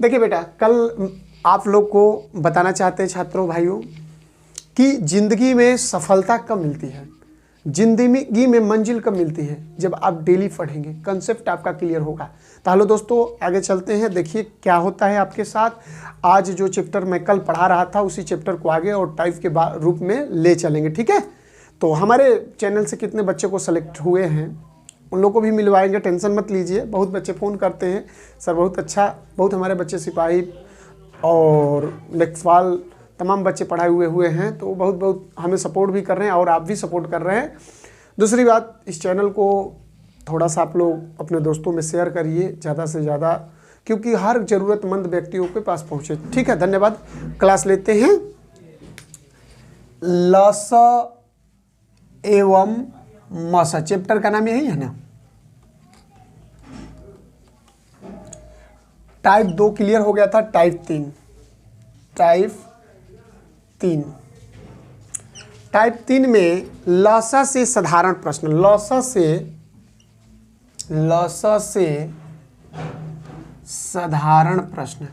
देखिए बेटा, कल आप लोग को बताना चाहते हैं छात्रों भाइयों कि ज़िंदगी में सफलता कब मिलती है, ज़िंदगी में मंजिल कब मिलती है, जब आप डेली पढ़ेंगे, कंसेप्ट आपका क्लियर होगा। तो हेलो दोस्तों, आगे चलते हैं। देखिए क्या होता है आपके साथ। आज जो चैप्टर मैं कल पढ़ा रहा था उसी चैप्टर को आगे और टाइप के रूप में ले चलेंगे, ठीक है। तो हमारे चैनल से कितने बच्चे को सेलेक्ट हुए हैं उन लोगों को भी मिलवाएंगे, टेंशन मत लीजिए। बहुत बच्चे फ़ोन करते हैं, सर बहुत अच्छा, बहुत हमारे बच्चे सिपाही और लेखपाल तमाम बच्चे पढ़ाए हुए हैं, तो बहुत बहुत हमें सपोर्ट भी कर रहे हैं और आप भी सपोर्ट कर रहे हैं। दूसरी बात, इस चैनल को थोड़ा सा आप लोग अपने दोस्तों में शेयर करिए ज़्यादा से ज़्यादा, क्योंकि हर ज़रूरतमंद व्यक्तियों के पास पहुँचे, ठीक है। धन्यवाद। क्लास लेते हैं। लस एवं मस, चैप्टर का नाम यही है ना। टाइप 2 क्लियर हो गया था, टाइप 3 टाइप 3 में लसा से साधारण प्रश्न, लसा से साधारण प्रश्न,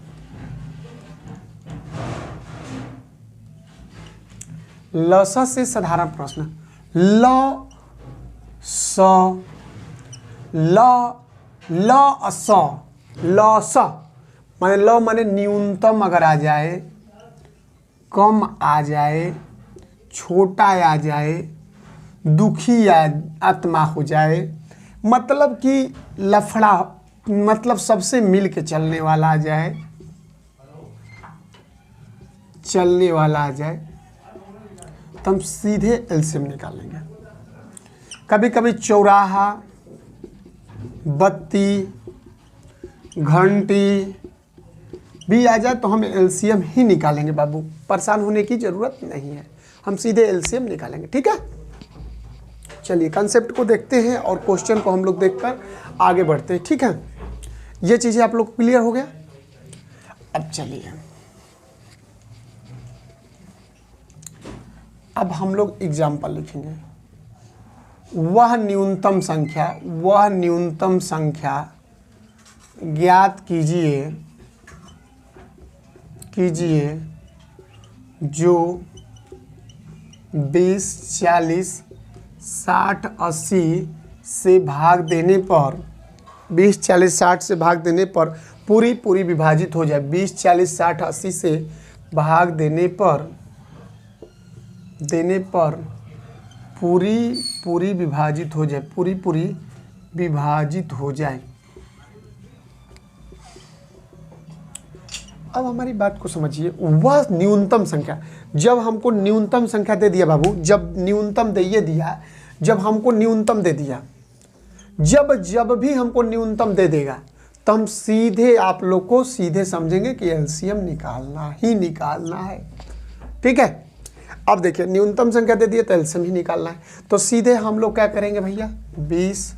लसा से साधारण प्रश्न। ल माने ल माने न्यूनतम अगर आ जाए, कम आ जाए, छोटा आ जाए, दुखी आत्मा हो जाए, मतलब कि लफड़ा, मतलब सबसे मिल के चलने वाला आ जाए, आ जाए, तो हम सीधे एलसीएम निकालेंगे। कभी कभी चौराहा, बत्ती, घंटी भी आ जाए तो हम एलसीएम ही निकालेंगे बाबू, परेशान होने की ज़रूरत नहीं है, हम सीधे एलसीएम निकालेंगे, ठीक है। चलिए कंसेप्ट को देखते हैं और क्वेश्चन को हम लोग देखकर आगे बढ़ते हैं, ठीक है। ये चीज़ें आप लोग क्लियर हो गया। अब चलिए, अब हम लोग एग्जाम्पल लिखेंगे। वह न्यूनतम संख्या ज्ञात कीजिए जो 20, 40, 60, 80 से भाग देने पर 20, 40, 60 से भाग देने पर पूरी विभाजित हो जाए। 20, 40, 60, 80 से भाग देने पर पूरी विभाजित हो जाए, पूरी विभाजित हो जाए। अब हमारी बात को समझिए। वह न्यूनतम संख्या, जब हमको न्यूनतम संख्या दे दिया बाबू, जब न्यूनतम दे दिया, जब हमको न्यूनतम दे दिया, जब भी हमको न्यूनतम दे देगा तो हम सीधे, आप लोग को सीधे समझेंगे कि एलसीएम निकालना है, ठीक है। अब देखिए, न्यूनतम संख्या दे दिए तो एलसीएम ही निकालना है, तो सीधे हम लोग क्या करेंगे भैया, 20,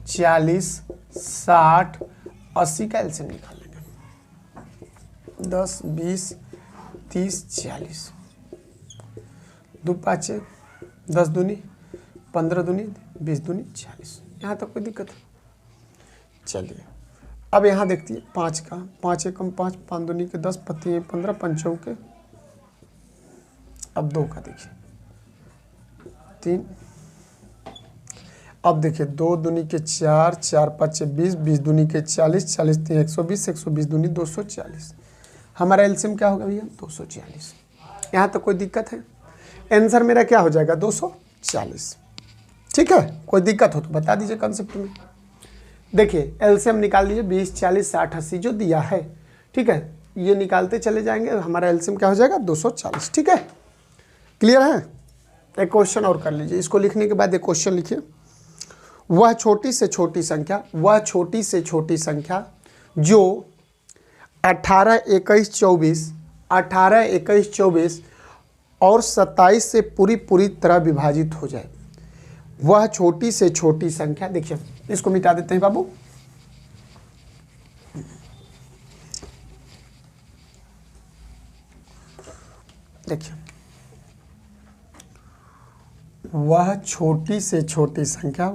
40, 60, 80 का एलसीएम निकालेंगे। 10, 20, 30, 40, 2 5 10 दूनी 15 दूनी 20 दूनी 40। यहाँ तक कोई दिक्कत है? चलिए अब यहाँ देखिए, 5 का 5 एकम 5, 5 दूनी के 10, 5 15, 5 चौके। अब 2 का देखिए 3। अब देखिए 2 दूनी के 4, 4 5 20, 20 दूनी के 40, 40 3 120, 120 दूनी 240। हमारा एलसीएम क्या होगा भैया, 240। यहाँ तो कोई दिक्कत है? आंसर मेरा क्या हो जाएगा, 240, ठीक है। कोई दिक्कत हो तो बता दीजिए कंसेप्ट में। देखिए एलसीएम निकाल दीजिए, 20, 40, 60, 80 जो दिया है, ठीक है, ये निकालते चले जाएंगे, हमारा एलसीएम क्या हो जाएगा, 240, ठीक है। क्लियर है? एक क्वेश्चन और कर लीजिए। इसको लिखने के बाद एक क्वेश्चन लिखिए। वह छोटी से छोटी संख्या जो 18, 21, 24 और 27 से पूरी तरह विभाजित हो जाए। वह छोटी से छोटी संख्या, देखिए इसको मिटा देते हैं बाबू। देखिए वह छोटी से छोटी संख्या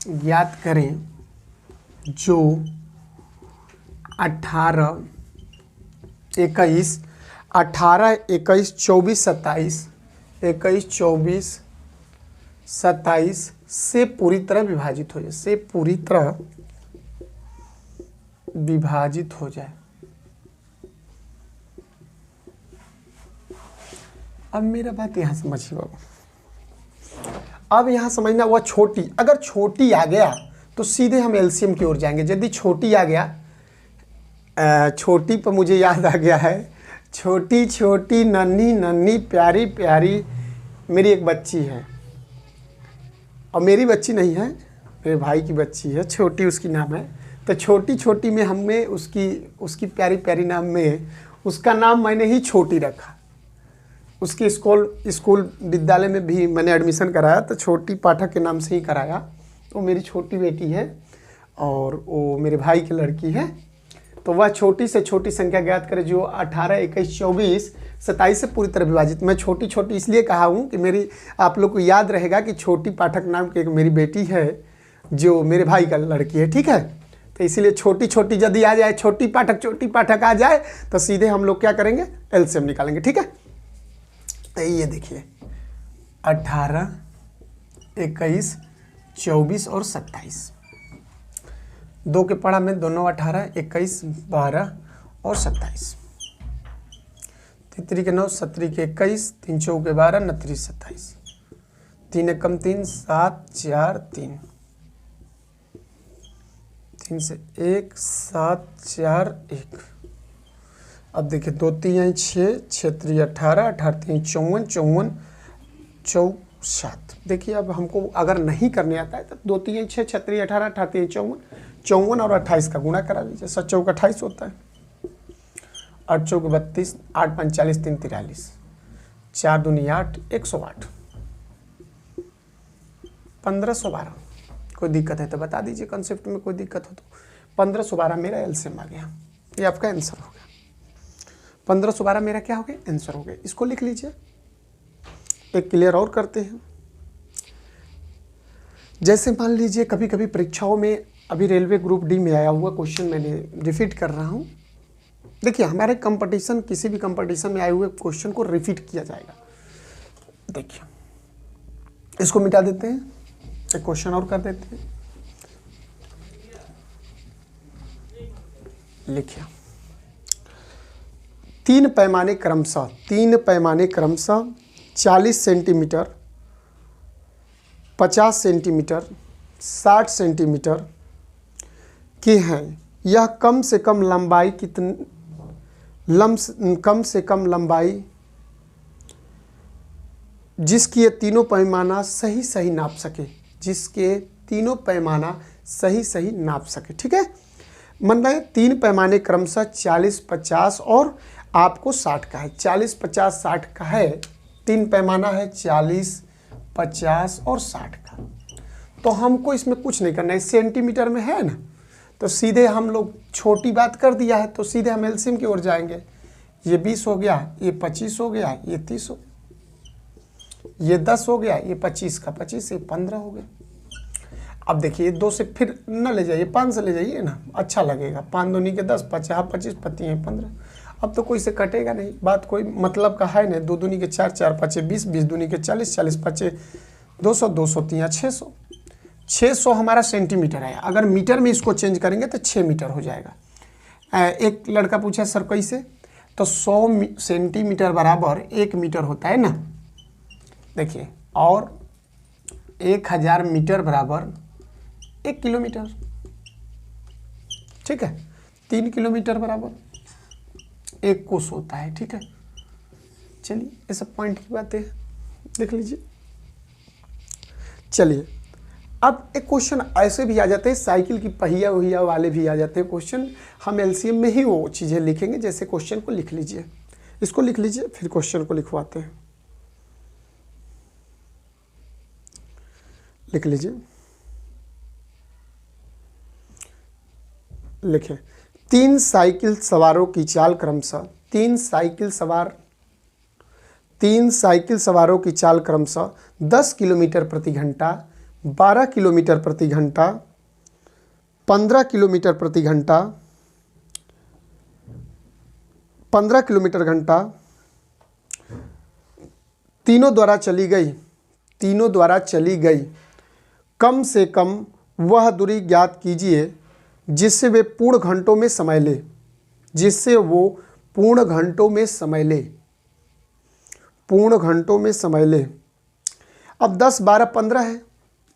ज्ञात करें जो 18, 21, 18, 21, 24, 27, 21, 24, 27 से पूरी तरह विभाजित हो जाए, से पूरी तरह विभाजित हो जाए। अब मेरा बात यहाँ समझिए बाबू, अब यहाँ समझना, वह छोटी, अगर छोटी आ गया तो सीधे हम एलसीएम की ओर जाएंगे। यदि छोटी आ गया, छोटी पर मुझे याद आ गया है, छोटी छोटी नन्ही नन्ही प्यारी प्यारी मेरी एक बच्ची है, और मेरी बच्ची नहीं है, मेरे भाई की बच्ची है, छोटी उसकी नाम है। तो छोटी छोटी में हमें उसकी प्यारी प्यारी नाम में उसका नाम मैंने ही छोटी रखा। उसके स्कूल विद्यालय में भी मैंने एडमिशन कराया तो छोटी पाठक के नाम से ही कराया। तो मेरी छोटी बेटी है और वो मेरे भाई की लड़की है। तो वह छोटी से छोटी संख्या ज्ञात करे जो 18, 21, 24, 27 से पूरी तरह विभाजित। मैं छोटी छोटी इसलिए कहा हूँ कि मेरी आप लोग को याद रहेगा कि छोटी पाठक नाम की एक मेरी बेटी है जो मेरे भाई का लड़की है, ठीक है। तो इसीलिए छोटी छोटी यदि आ जाए, छोटी पाठक आ जाए तो सीधे हम लोग क्या करेंगे, एलसीएम निकालेंगे, ठीक है। तो ये देखिए 18, 21, 24 और 27, 2 के पढ़ा में दोनों 18, 21, 12 और 27, 3 के 9, 17 के 21, 3 चौके 12, 29, 27, 3 एकम 3, 7, 4, 3, 3 से 1, 7, 4, 1। अब देखिए 2 3 6, 6 3 18, 18 3 54, 54 64। देखिए अब हमको अगर नहीं करने आता है तो 2 3 6, 6 3 18, 18 3 54, 54 और 28 का गुणा करा लीजिए। 7 चौक 28 होता है, 8 चौक 32, 8 5 40, 3 43, 4 दूनी 8, 108, 1512। कोई दिक्कत है तो बता दीजिए, कंसेप्ट में कोई दिक्कत हो तो। 1512 मेरा एलसीएम आ गया, ये आपका आंसर हो गया। 1512 मेरा क्या हो गया, आंसर हो गया। इसको लिख लीजिए। एक क्लियर और करते हैं। जैसे मान लीजिए कभी कभी परीक्षाओं में, अभी रेलवे ग्रुप डी में आया हुआ क्वेश्चन मैंने रिपीट कर रहा हूँ। देखिए हमारे कंपटीशन, किसी भी कंपटीशन में आए हुए क्वेश्चन को रिपीट किया जाएगा। देखिए इसको मिटा देते हैं, एक क्वेश्चन और कर देते हैं। लिखिए 3 पैमाने क्रमशः 40 सेंटीमीटर, 50 सेंटीमीटर, 60 सेंटीमीटर के हैं। यह कम से कम लंबाई जिसकी ये तीनों पैमाना सही नाप सके, जिसके तीनों पैमाना सही नाप सके, ठीक है। मन रहे 3 पैमाने क्रमशः 40, 50 और आपको 60 का है। 40, 50, 60 का है, 3 पैमाना है 40, 50 और 60 का। तो हमको इसमें कुछ नहीं करना है, सेंटीमीटर में है ना, तो सीधे हम लोग छोटी बात कर दिया है तो सीधे हम एलसीएम की ओर जाएंगे। ये 20 हो गया, ये 25 हो गया, ये 30 हो गया, ये 10 हो गया, ये 25 का 25, ये 15 हो गया। अब देखिए 2 से फिर न ले जाइए, 5 से ले जाइए ना, अच्छा लगेगा। 5 दूनी के 10, 50, 25, 25, 15। अब तो कोई से कटेगा नहीं, बात कोई मतलब का है नहीं। 2 दूनी के 4, 4 5 20, 20 दूनी के 40, 40 5 200, 200 3 600। 600 हमारा सेंटीमीटर है। अगर मीटर में इसको चेंज करेंगे तो 6 मीटर हो जाएगा। एक लड़का पूछा सर कैसे, तो 100 सेंटीमीटर बराबर 1 मीटर होता है ना। देखिए, और 1000 मीटर बराबर 1 किलोमीटर, ठीक है। 3 किलोमीटर बराबर 1 कोस होता है, ठीक है। चलिए ये सब पॉइंट की बातें देख लीजिए। चलिए अब एक क्वेश्चन ऐसे भी आ जाते हैं, साइकिल की पहिया वहिया वाले भी आ जाते हैं क्वेश्चन। हम एलसीएम में ही वो चीज़ें लिखेंगे। जैसे क्वेश्चन को लिख लीजिए, इसको लिख लीजिए, फिर क्वेश्चन को लिखवाते हैं। लिख लीजिए, लिखें 3 साइकिल सवारों की चाल क्रमशः 3 साइकिल सवारों की चाल क्रमशः 10 किलोमीटर प्रति घंटा, 12 किलोमीटर प्रति घंटा, 15 किलोमीटर प्रति घंटा, 15 किलोमीटर घंटा, तीनों द्वारा चली गई कम से कम वह दूरी ज्ञात कीजिए जिससे वे पूर्ण घंटों में समय ले, पूर्ण घंटों में समय ले। अब 10, 12, 15 है,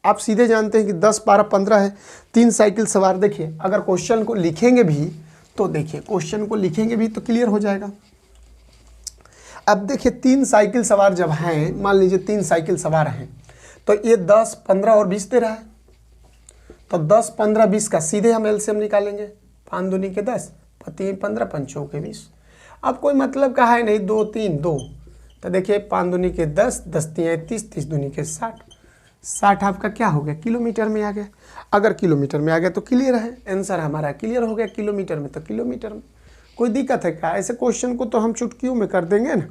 आप सीधे जानते हैं कि 10, 12, 15 है, 3 साइकिल सवार। देखिए अगर क्वेश्चन को लिखेंगे भी तो क्लियर हो जाएगा। अब देखिए 3 साइकिल सवार जब हैं, मान लीजिए 3 साइकिल सवार हैं, तो ये 10, 15 और 20 दे रहा है, तो 10, 15, 20 का सीधे हम एलसीएम निकालेंगे। 5 दूनी के 10, 3 15, 5 चौके 20। अब कोई मतलब का है नहीं, 2 3 2, तो देखिए 5 दूनी के 10, 10 3 30, 30 दूनी के 60, 60 आपका क्या हो गया, किलोमीटर में आ गया। अगर किलोमीटर में आ गया तो क्लियर है, आंसर हमारा क्लियर हो गया। किलोमीटर में तो किलोमीटर में, कोई दिक्कत है क्या? ऐसे क्वेश्चन को तो हम चुटकियों में कर देंगे ना।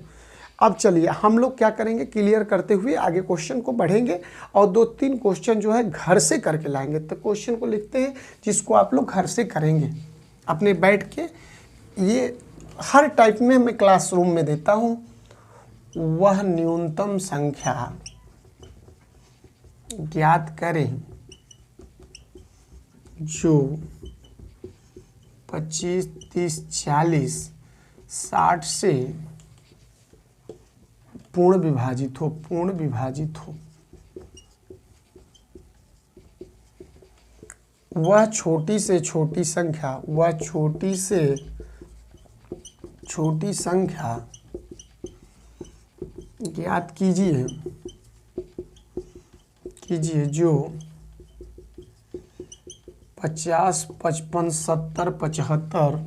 अब चलिए हम लोग क्या करेंगे, क्लियर करते हुए आगे क्वेश्चन को बढ़ेंगे और 2-3 क्वेश्चन जो है घर से करके लाएंगे। तो क्वेश्चन को लिखते हैं जिसको आप लोग घर से करेंगे अपने बैठ के। ये हर टाइप में मैं क्लासरूम में देता हूँ। वह न्यूनतम संख्या ज्ञात करें जो 25, 30, 40, 60 से पूर्ण विभाजित हो। वह छोटी से छोटी संख्या ज्ञात कीजिए जो 50, 55, 70, 75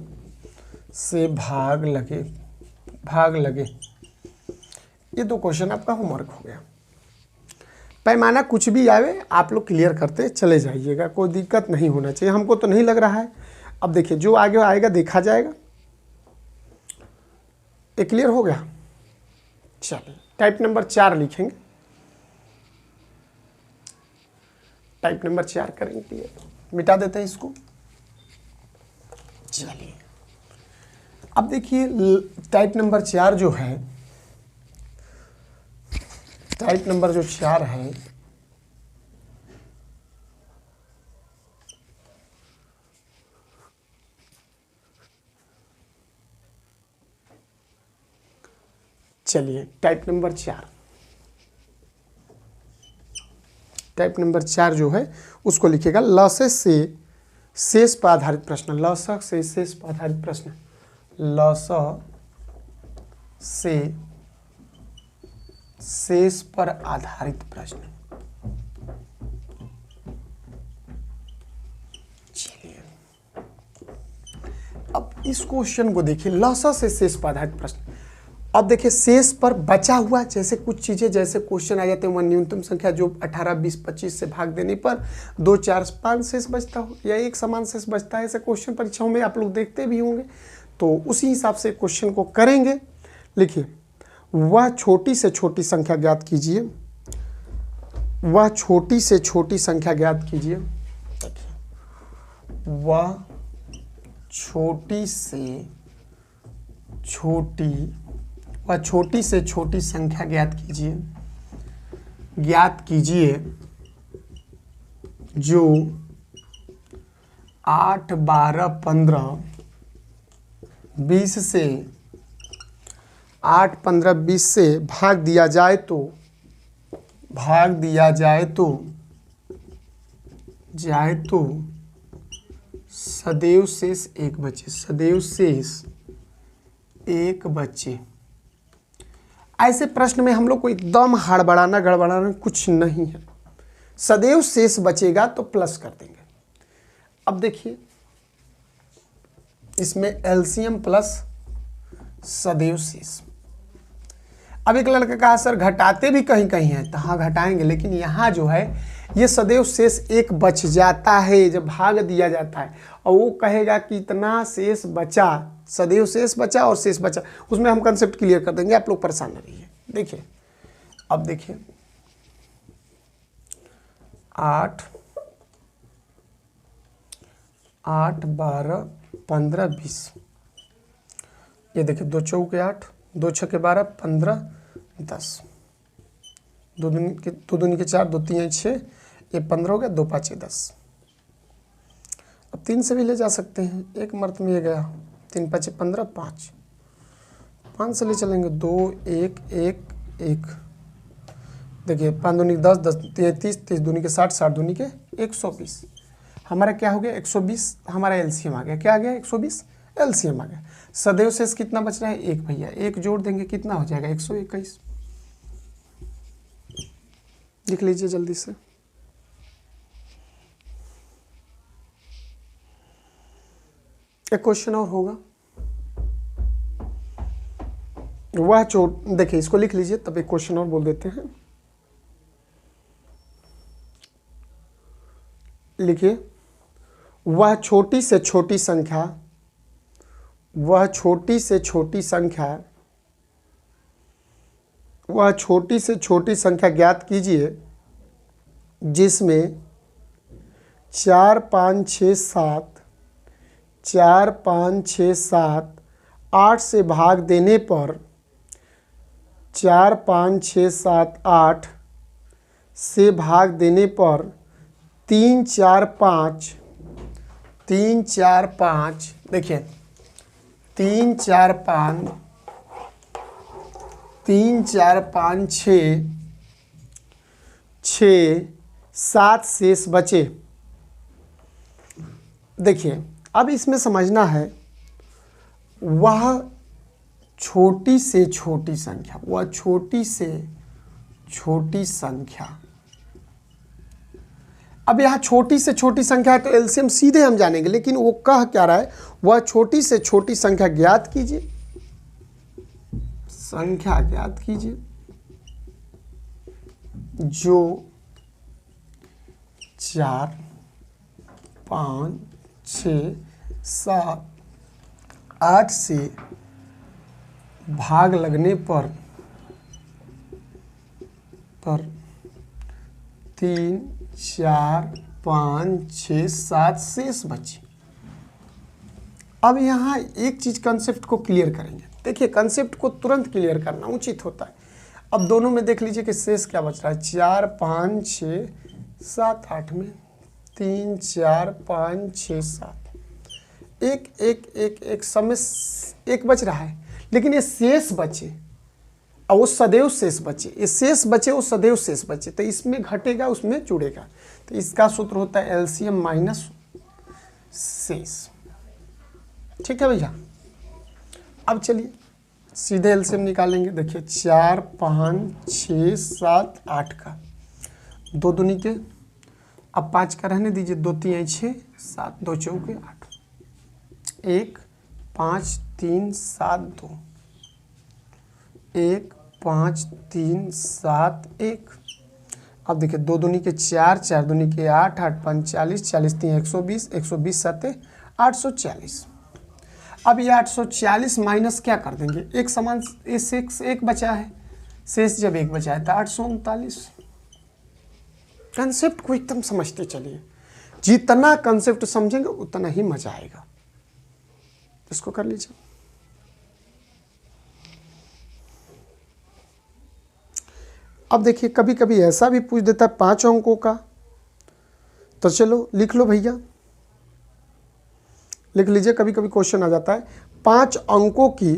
से भाग लगे। ये 2 क्वेश्चन आपका होमवर्क हो गया। पैमाना कुछ भी आवे आप लोग क्लियर करते चले जाइएगा, कोई दिक्कत नहीं होना चाहिए। हमको तो नहीं लग रहा है। अब देखिए जो आगे आएगा देखा जाएगा। ये क्लियर हो गया। चलिए टाइप नंबर 4 लिखेंगे, टाइप नंबर 4 करेंगे क्लियर। मिटा देते हैं इसको। चलिए अब देखिए टाइप नंबर 4 जो है, टाइप नंबर जो 4 है, चलिए टाइप नंबर 4 जो है उसको लिखेगा लसक से शेष पर आधारित प्रश्न। लसक से शेष पर आधारित प्रश्न, लसक से शेष पर आधारित प्रश्न। चलिए अब इस क्वेश्चन को देखिए, लसक से शेष पर आधारित प्रश्न। अब देखिए शेष पर बचा हुआ जैसे कुछ चीजें, जैसे क्वेश्चन आ जाते हैं वह न्यूनतम संख्या जो 18, 20, 25 से भाग देने पर 2, 4, 5 शेष बचता हो या एक समान शेष बचता है। ऐसे क्वेश्चन परीक्षाओं में आप लोग देखते भी होंगे, तो उसी हिसाब से क्वेश्चन को करेंगे। लिखिए वह छोटी से छोटी संख्या ज्ञात कीजिए, वह छोटी से छोटी संख्या ज्ञात कीजिए, वह छोटी से छोटी संख्या ज्ञात कीजिए जो 8, 12, 15, 20 से 8, 15, 20 से भाग दिया जाए तो सदैव शेष एक बचे। ऐसे प्रश्न में हम लोग को एकदम हड़बड़ाना गड़बड़ाना कुछ नहीं है। सदैव शेष बचेगा तो प्लस कर देंगे। अब देखिए इसमें एलसीएम प्लस सदैव शेष। अब एक लड़का कहा सर घटाते भी कहीं कहीं है, तो हाँ घटाएंगे, लेकिन यहाँ जो है ये सदैव शेष एक बच जाता है जब भाग दिया जाता है, और वो कहेगा कि इतना शेष बचा, सदैव शेष बचा और शेष बचा, उसमें हम कंसेप्ट क्लियर कर देंगे, आप लोग परेशान न रहिए। देखिए अब देखिए 8 8 12 15 20। ये देखिए 2 चौके 8, 2 छक्के 12, 15 10, 2 दूनी के 4, 2 3 6, ये 15 हो गया, 2 5 10। अब 3 से भी ले जा सकते हैं, एक मर्त में ये गया, 3 5 15 5, 5 से ले चलेंगे 2 1 1 1। देखिए 5 दूनी के 10, 10 30, 30 दूनी के 60, 60 दूनी के 120। हमारा क्या हो गया 120, हमारा एलसीएम आ गया। क्या आ गया 120 एलसीएम आ गया। सदैव शेष कितना बच रहा है 1 भैया, 1 जोड़ देंगे कितना हो जाएगा 121। लिख लीजिए जल्दी से। एक क्वेश्चन और होगा, वह चोट, देखिए इसको लिख लीजिए तब एक क्वेश्चन और बोल देते हैं। लिखिए, वह छोटी से छोटी संख्या, वह छोटी से छोटी संख्या, वह छोटी से छोटी संख्या ज्ञात कीजिए जिसमें 4 5 6 7 4 5 6 7 8 से भाग देने पर 4 5 6 7 8 से भाग देने पर 3 4 5 3 4 5, देखिए 3 4 5 3 4 5 6 6 7 शेष बचे। देखिए अब इसमें समझना है, वह छोटी से छोटी संख्या, वह छोटी से छोटी संख्या। अब यहाँ छोटी से छोटी संख्या है तो एलसीएम सीधे हम जानेंगे, लेकिन वो कह क्या रहा है, वह छोटी से छोटी संख्या ज्ञात कीजिए, संख्या ज्ञात कीजिए जो 4 5 6 7 8 से भाग लगने पर 3 4 5 6 7 शेष बचे। अब यहाँ एक चीज कंसेप्ट को क्लियर करेंगे। देखिए कंसेप्ट को तुरंत क्लियर करना उचित होता है। अब दोनों में देख लीजिए कि शेष क्या बच रहा है, 4 5 6 7 8 में 3 4 5 6 7, एक एक एक एक समय एक बच रहा है, लेकिन ये शेष बचे और वो सदैव शेष बचे, ये शेष बचे वो सदैव शेष बचे, तो इसमें घटेगा उसमें जुड़ेगा। तो इसका सूत्र होता है एलसीएम माइनस शेष। ठीक है भैया, अब चलिए सीधे एलसीएम निकालेंगे। देखिए 4 5 6 7 8 का 2 दूनी के, अब 5 का रहने दीजिए, 2 3 6 7, 2 चौके 8, 1 5 3 7 2, 1 5 3 7 1। अब देखिए 2 दूनी के 4, 4 दूनी के 8, 8 5 40, 40 3 120, 120 7 840। अब ये 840 माइनस क्या कर देंगे, एक समान एक बचा है, शेष जब एक बचा है तो 839। कंसेप्ट को एकदम समझते चलिए, जितना कंसेप्ट समझेंगे उतना ही मजा आएगा। इसको कर लीजिए। अब देखिए कभी कभी ऐसा भी पूछ देता है 5 अंकों का, तो चलो लिख लो भैया, लिख लीजिए। कभी कभी क्वेश्चन आ जाता है 5 अंकों की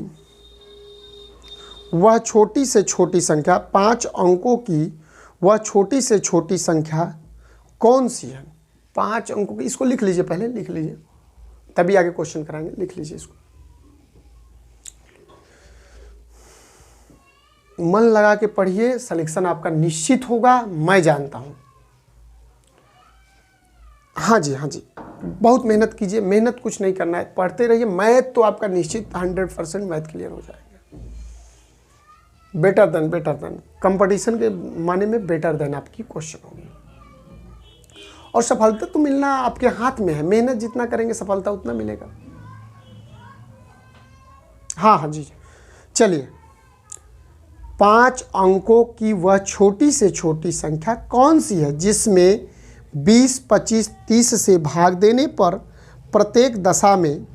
वह छोटी से छोटी संख्या, 5 अंकों की वह छोटी से छोटी संख्या कौन सी है। 5 अंकों की, इसको लिख लीजिए, पहले लिख लीजिए तभी आगे क्वेश्चन कराएंगे। लिख लीजिए इसको, मन लगा के पढ़िए, सिलेक्शन आपका निश्चित होगा, मैं जानता हूं। हाँ जी हाँ जी, बहुत मेहनत कीजिए, मेहनत कुछ नहीं करना है, पढ़ते रहिए। मैथ तो आपका निश्चित 100% मैथ क्लियर हो जाएगा। बेटर देन कंपटीशन के माने में बेटर देन आपकी क्वेश्चन होगी, और सफलता तो मिलना आपके हाथ में है। मेहनत जितना करेंगे सफलता उतना मिलेगा। हाँ जी, चलिए 5 अंकों की वह छोटी से छोटी संख्या कौन सी है जिसमें 20, 25, 30 से भाग देने पर प्रत्येक दशा में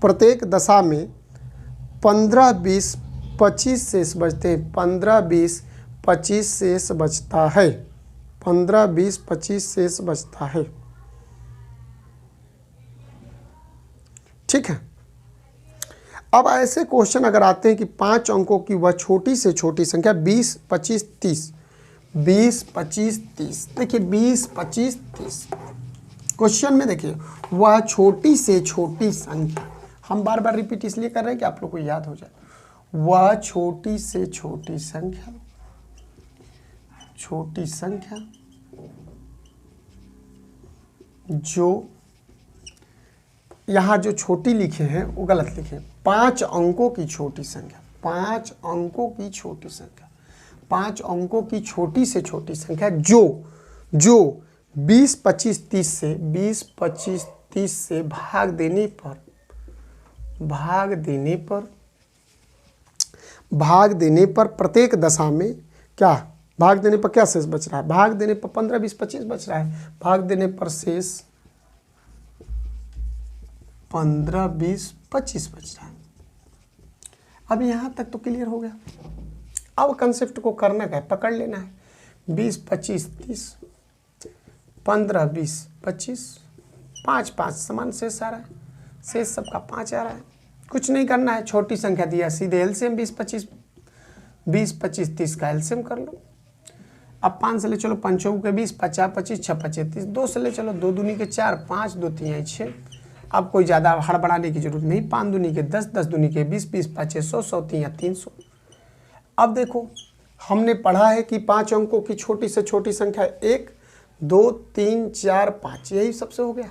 15, 20, 25 शेष बचते हैं। 15, 20, 25 शेष बचता है। 15, 20, 25 शेष बचता है। ठीक है। अब ऐसे क्वेश्चन अगर आते हैं कि 5 अंकों की वह छोटी से छोटी संख्या 20, 25, 30, 20, 25, 30, देखिए 20, 25, 30 क्वेश्चन में देखिए वह छोटी से छोटी संख्या, हम बार बार रिपीट इसलिए कर रहे हैं कि आप लोग को याद हो जाए। वह छोटी से छोटी संख्या, छोटी संख्या जो यहाँ जो छोटी लिखे हैं वो गलत लिखे। 5 अंकों की छोटी संख्या, 5 अंकों की छोटी संख्या, 5 अंकों की छोटी से छोटी संख्या जो 20, 25, 30 से 20, 25, 30 से भाग देने पर प्रत्येक दशा में क्या भाग देने पर क्या शेष बच रहा है? भाग देने पर 15, 20, 25 बच रहा है। भाग देने पर शेष 15, 20, 25 बच रहा है। अब यहाँ तक तो क्लियर हो गया। अब कंसेप्ट को करना क्या है? पकड़ लेना है। 20, 25, 30, 15, 20, 25, 5, 5 समान शेष आ रहा है। शेष सबका 5 आ रहा है। कुछ नहीं करना है, छोटी संख्या दिया सीधे एलसीएम 20, 25, 30 का एलसीएम कर लो। अब 5 से ले चलो 5 के 20, 50, 25, 6, 25, 2 से ले चलो 2 दूनी के 4, 5, 2 3 6। अब कोई ज़्यादा हड़बड़ाने की जरूरत नहीं। 5 दूनी के 10, 10 दूनी के 20, 20 5 100, 100 3 300। अब देखो हमने पढ़ा है कि 5 अंकों की छोटी से छोटी संख्या 1, 2, 3, 4, 5, यही सबसे हो गया।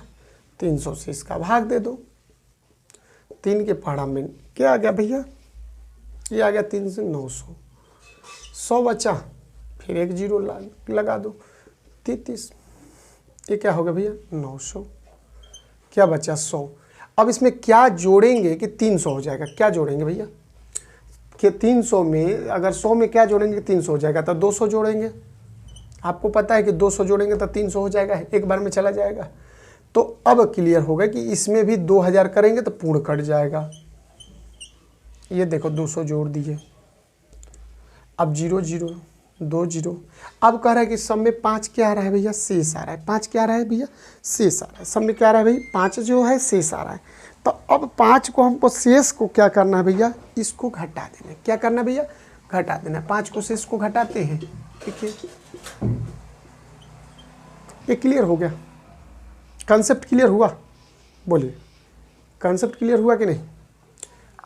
300 से इसका भाग दे दो। 3 के पहाड़ा में क्या आ गया भैया? ये आ गया 3 से 900। 100 बचा, फिर एक 0 लगा दो, 33। ये क्या हो गया भैया? 900। क्या बचा? 100। अब इसमें क्या जोड़ेंगे कि 300 हो जाएगा? क्या जोड़ेंगे भैया कि 300 में, अगर 100 में क्या जोड़ेंगे 300 हो जाएगा, तो 200 जोड़ेंगे। आपको पता है कि 200 जोड़ेंगे तो 300 हो जाएगा, एक बार में चला जाएगा। तो अब क्लियर होगा कि इसमें भी 2000 करेंगे तो पूर्ण कट जाएगा। ये देखो 200 जोड़ दिए, अब 0 0 2 0। अब कह रहा है कि सब में 5 क्या आ रहा है भैया? शेष आ रहा है। 5 क्या आ रहा है भैया? शेष आ रहा है। सब में क्या आ रहा है भाई? 5 जो है शेष आ रहा है। तो अब 5 को हमको शेष को क्या करना है भैया? इसको घटा देना है। क्या करना है भैया? घटा देना है। 5 को शेष को घटाते हैं। ठीक है, ये क्लियर हो गया। कंसेप्ट क्लियर हुआ? बोलिए, कंसेप्ट क्लियर हुआ कि नहीं?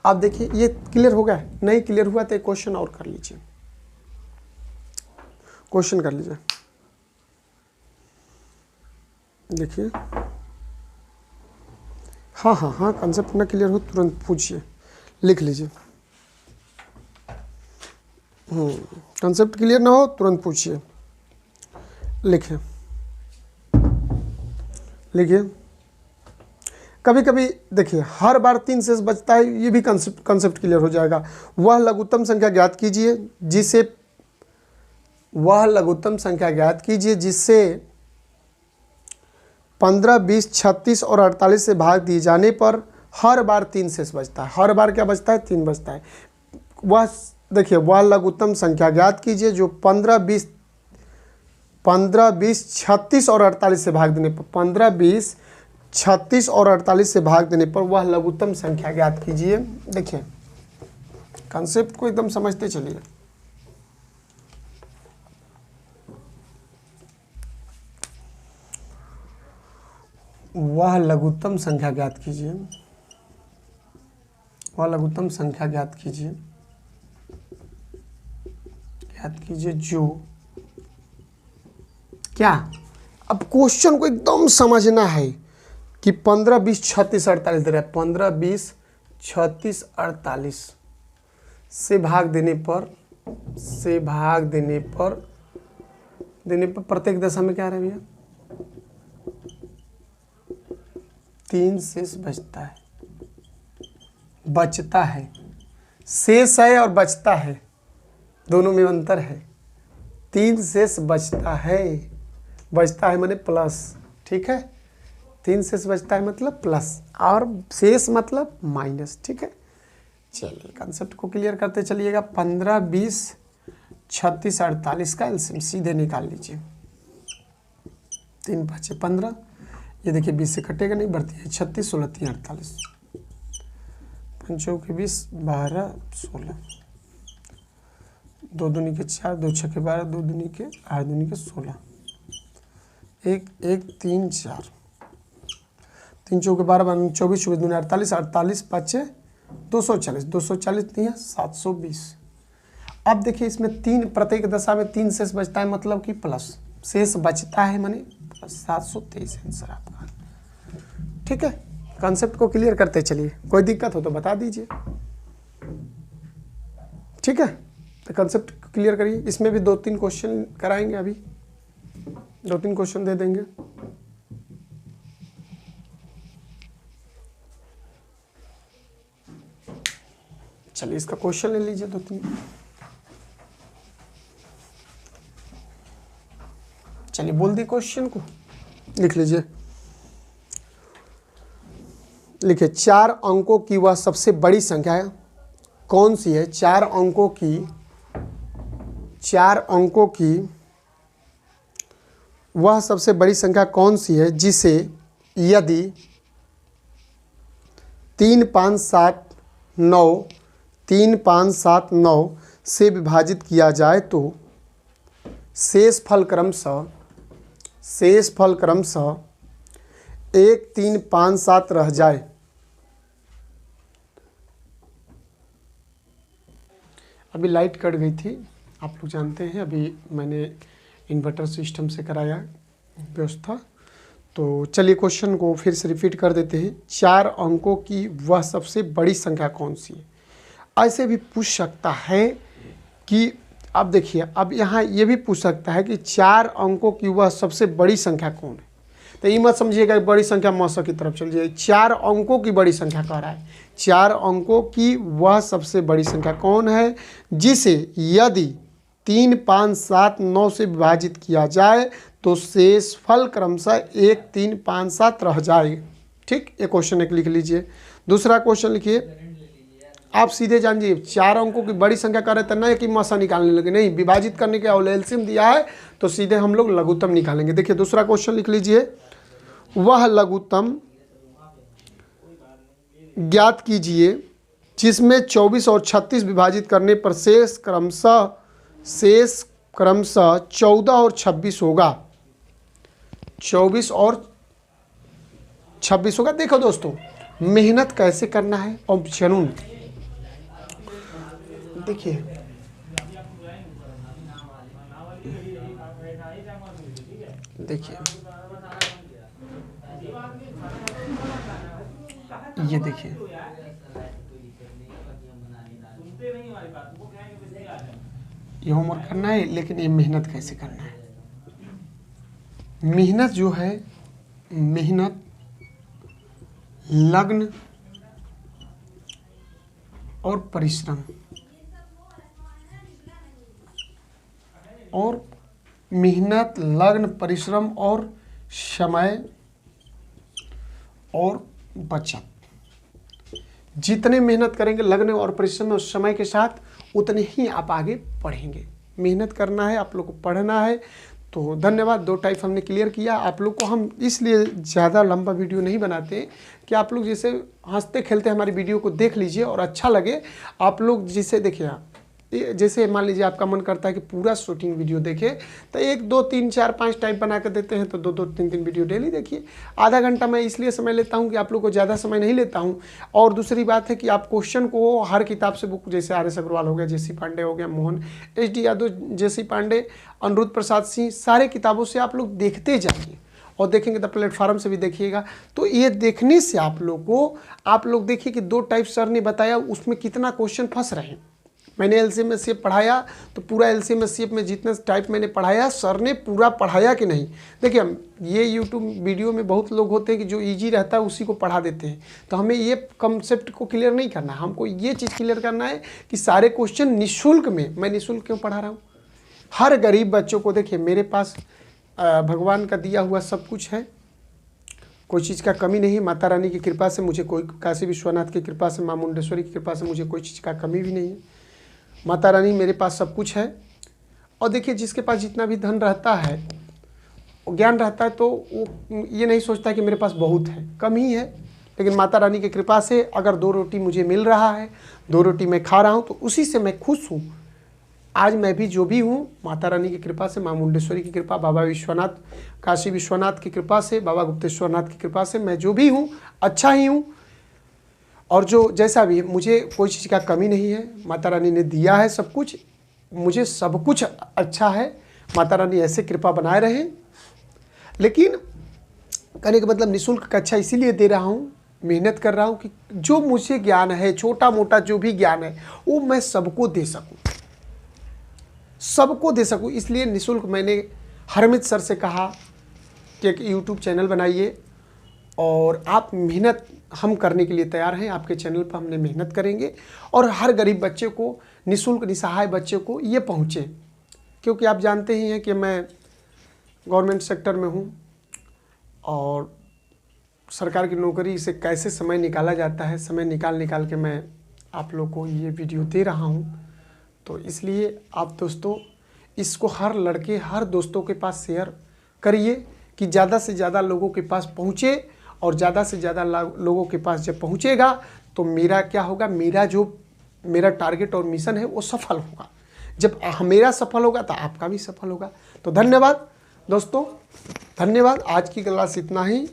आप देखिए ये क्लियर हो गया। नहीं क्लियर हुआ तो एक क्वेश्चन और कर लीजिए, क्वेश्चन कर लीजिए। देखिए हाँ, कंसेप्ट ना क्लियर हो तुरंत पूछिए, लिख लीजिए। कंसेप्ट क्लियर ना हो तुरंत पूछिए, लिखिए। कभी कभी देखिए हर बार 3 शेष बचता है, ये भी कंसेप्ट क्लियर हो जाएगा। वह लघुत्तम संख्या ज्ञात कीजिए जिससे 15, 20, 36 और 48 से भाग दिए जाने पर हर बार 3 शेष बचता है। हर बार क्या बचता है? 3 बचता है। वह देखिए वह लघुत्तम संख्या ज्ञात कीजिए जो 15, 20, 36 और 48 से भाग देने पर 15, 20, 36 और 48 से भाग देने पर वह लघुत्तम संख्या ज्ञात कीजिए। देखिए कंसेप्ट को एकदम समझते चलिए। वह लघुत्तम संख्या ज्ञात कीजिए, जो क्या, अब क्वेश्चन को एकदम समझना है कि 15, 20, 36, 48 दे रहा है। 15, 20, 36, 48 से भाग देने पर प्रत्येक दशा में क्या आ रहा है भैया? 3 शेष बचता है। शेष है और बचता है, दोनों में अंतर है। 3 शेष बचता है, बचता है माने प्लस, ठीक है। 3 शेष बचता है मतलब प्लस, और शेष मतलब माइनस, ठीक है। चलिए कंसेप्ट को क्लियर करते चलिएगा। 15, 20, 36, 48 का एलसीएम सीधे निकाल लीजिए। 3 5 15, ये देखिए 20 से कटेगा नहीं, बढ़ती है 36, 16 3 48, 5 चौके 20, 12 16, 2 दूनी के 4, 2 छक्के 12, 2 दूनी के 8 दूनी के 16, 1 1 3 4, 3 चौके 12, 24, 24 दूनी 48, 48 5 240, 240 3 720। अब देखिए इसमें 3 प्रत्येक दशा में 3 शेष बचता है, मतलब कि प्लस शेष बचता है माने प्लस 723 आंसर आपका, ठीक है। कॉन्सेप्ट को क्लियर करते चलिए, कोई दिक्कत हो तो बता दीजिए, ठीक है। तो कॉन्सेप्ट क्लियर करिए। इसमें भी 2-3 क्वेश्चन कराएंगे, अभी 2-3 क्वेश्चन दे देंगे। चलिए इसका क्वेश्चन ले लीजिए 2-3। चलिए बोल दी क्वेश्चन को, लिख लीजिए। लिखिए 4 अंकों की वह सबसे बड़ी संख्या है कौन सी है? 4 अंकों की वह सबसे बड़ी संख्या कौन सी है जिसे यदि 3 5 7 9 3 5 7 9 से विभाजित किया जाए तो शेष फल क्रमशः 1 3 5 7 रह जाए। अभी लाइट कट गई थी, आप लोग जानते हैं। अभी मैंने इन्वर्टर सिस्टम से कराया व्यवस्था। तो चलिए क्वेश्चन को फिर से रिपीट कर देते हैं। 4 अंकों की वह सबसे बड़ी संख्या कौन सी है? ऐसे भी पूछ सकता है कि अब देखिए, अब यहाँ ये भी पूछ सकता है कि 4 अंकों की वह सबसे बड़ी संख्या कौन है। तो ये मत समझिएगा बड़ी संख्या मौसा की तरफ चल जाइए। 4 अंकों की बड़ी संख्या कह रहा है। 4 अंकों की वह सबसे बड़ी संख्या कौन है जिसे यदि 3 5 7 9 से विभाजित किया जाए तो शेष फल क्रमशः 1 3 5 7 रह जाए। ठीक, ये क्वेश्चन एक लिख लीजिए। दूसरा क्वेश्चन लिखिए, आप सीधे जानिए 4 अंकों की बड़ी संख्या कर रहे थे ना कि मौसा निकालने लगे, नहीं, विभाजित करने के एलसीएम दिया है तो सीधे हम लोग लघुत्तम निकालेंगे। देखिए दूसरा क्वेश्चन लिख लीजिए, वह लघुत्तम ज्ञात कीजिए जिसमें 24 और 36 विभाजित करने पर शेष क्रमशः 14 और 26 होगा। 24 और 26 होगा। देखो दोस्तों, मेहनत कैसे करना है और जुनून देखिए। देखिए ये देखिए, ये होमवर्क करना है, लेकिन ये मेहनत कैसे करना है। मेहनत जो है, मेहनत लग्न और परिश्रम, और मेहनत लग्न परिश्रम और समय और बचत, जितने मेहनत करेंगे लग्न और परिश्रम और समय के साथ उतने ही आप आगे बढ़ेंगे। मेहनत करना है, आप लोग को पढ़ना है। तो धन्यवाद। 2 टाइप हमने क्लियर किया। आप लोग को हम इसलिए ज़्यादा लंबा वीडियो नहीं बनाते कि आप लोग जैसे हंसते खेलते हमारी वीडियो को देख लीजिए और अच्छा लगे। आप लोग जिसे देखिए, जैसे मान लीजिए आपका मन करता है कि पूरा शूटिंग वीडियो देखे, तो 1 2 3 4 5 टाइप बना कर देते हैं, तो 2 2 3 3 वीडियो डेली देखिए। आधा घंटा मैं इसलिए समय लेता हूं कि आप लोग को ज़्यादा समय नहीं लेता हूं। और दूसरी बात है कि आप क्वेश्चन को हर किताब से बुक, जैसे आर एस अग्रवाल हो गया, जेसी पांडे हो गया, मोहन HD यादव, जेसी पांडे, अनिरुद्ध प्रसाद सिंह, सारे किताबों से आप लोग देखते जाइए और देखेंगे तो प्लेटफार्म से भी देखिएगा। तो ये देखने से आप लोग देखिए कि 2 टाइप सर ने बताया, उसमें कितना क्वेश्चन फंस रहे हैं। मैंने एलसीएम में शेप पढ़ाया तो पूरा एलसीएम में शेप में जितने टाइप मैंने पढ़ाया, सर ने पूरा पढ़ाया कि नहीं। देखिए ये यूट्यूब वीडियो में बहुत लोग होते हैं कि जो इजी रहता है उसी को पढ़ा देते हैं। तो हमें ये कॉन्सेप्ट को क्लियर नहीं करना, हमको ये चीज़ क्लियर करना है कि सारे क्वेश्चन निःशुल्क में, मैं निःशुल्क क्यों पढ़ा रहा हूँ। हर गरीब बच्चों को, देखिए मेरे पास भगवान का दिया हुआ सब कुछ है, कोई चीज़ का कमी नहीं। माता रानी की कृपा से मुझे कोई, काशी विश्वनाथ की कृपा से, मां मुंडेश्वरी की कृपा से मुझे कोई चीज़ का कमी भी नहीं है। माता रानी मेरे पास सब कुछ है। और देखिए, जिसके पास जितना भी धन रहता है, ज्ञान रहता है, तो वो ये नहीं सोचता कि मेरे पास बहुत है, कम ही है। लेकिन माता रानी की कृपा से अगर 2 रोटी मुझे मिल रहा है, 2 रोटी मैं खा रहा हूँ, तो उसी से मैं खुश हूँ। आज मैं भी जो भी हूँ, माता रानी की कृपा से, मां मुंडेश्वरी की कृपा, बाबा विश्वनाथ, काशी विश्वनाथ की कृपा से, बाबा गुप्तेश्वरनाथ की कृपा से मैं जो भी हूँ अच्छा ही हूँ। और जो जैसा भी है, मुझे कोई चीज़ का कमी नहीं है। माता रानी ने दिया है सब कुछ, मुझे सब कुछ अच्छा है। माता रानी ऐसे कृपा बनाए रहें। लेकिन कहने का मतलब निःशुल्क कक्षा इसीलिए दे रहा हूँ, मेहनत कर रहा हूँ कि जो मुझे ज्ञान है, छोटा मोटा जो भी ज्ञान है, वो मैं सबको दे सकूँ, सबको दे सकूँ। इसलिए निःशुल्क मैंने हरमित सर से कहा कि एक यूट्यूब चैनल बनाइए, और आप मेहनत हम करने के लिए तैयार हैं। आपके चैनल पर हमने मेहनत करेंगे और हर गरीब बच्चे को, निःशुल्क निसहाय बच्चे को ये पहुँचे। क्योंकि आप जानते ही हैं कि मैं गवर्नमेंट सेक्टर में हूँ, और सरकार की नौकरी से कैसे समय निकाला जाता है, समय निकाल के मैं आप लोग को ये वीडियो दे रहा हूँ। तो इसलिए आप दोस्तों इसको हर लड़के, हर दोस्तों के पास शेयर करिए कि ज़्यादा से ज़्यादा लोगों के पास पहुँचे। और ज़्यादा से ज़्यादा लोगों के पास जब पहुँचेगा तो मेरा क्या होगा, मेरा टारगेट और मिशन है वो सफल होगा। जब मेरा सफल होगा तो आपका भी सफल होगा। तो धन्यवाद दोस्तों, धन्यवाद। आज की क्लास इतना ही।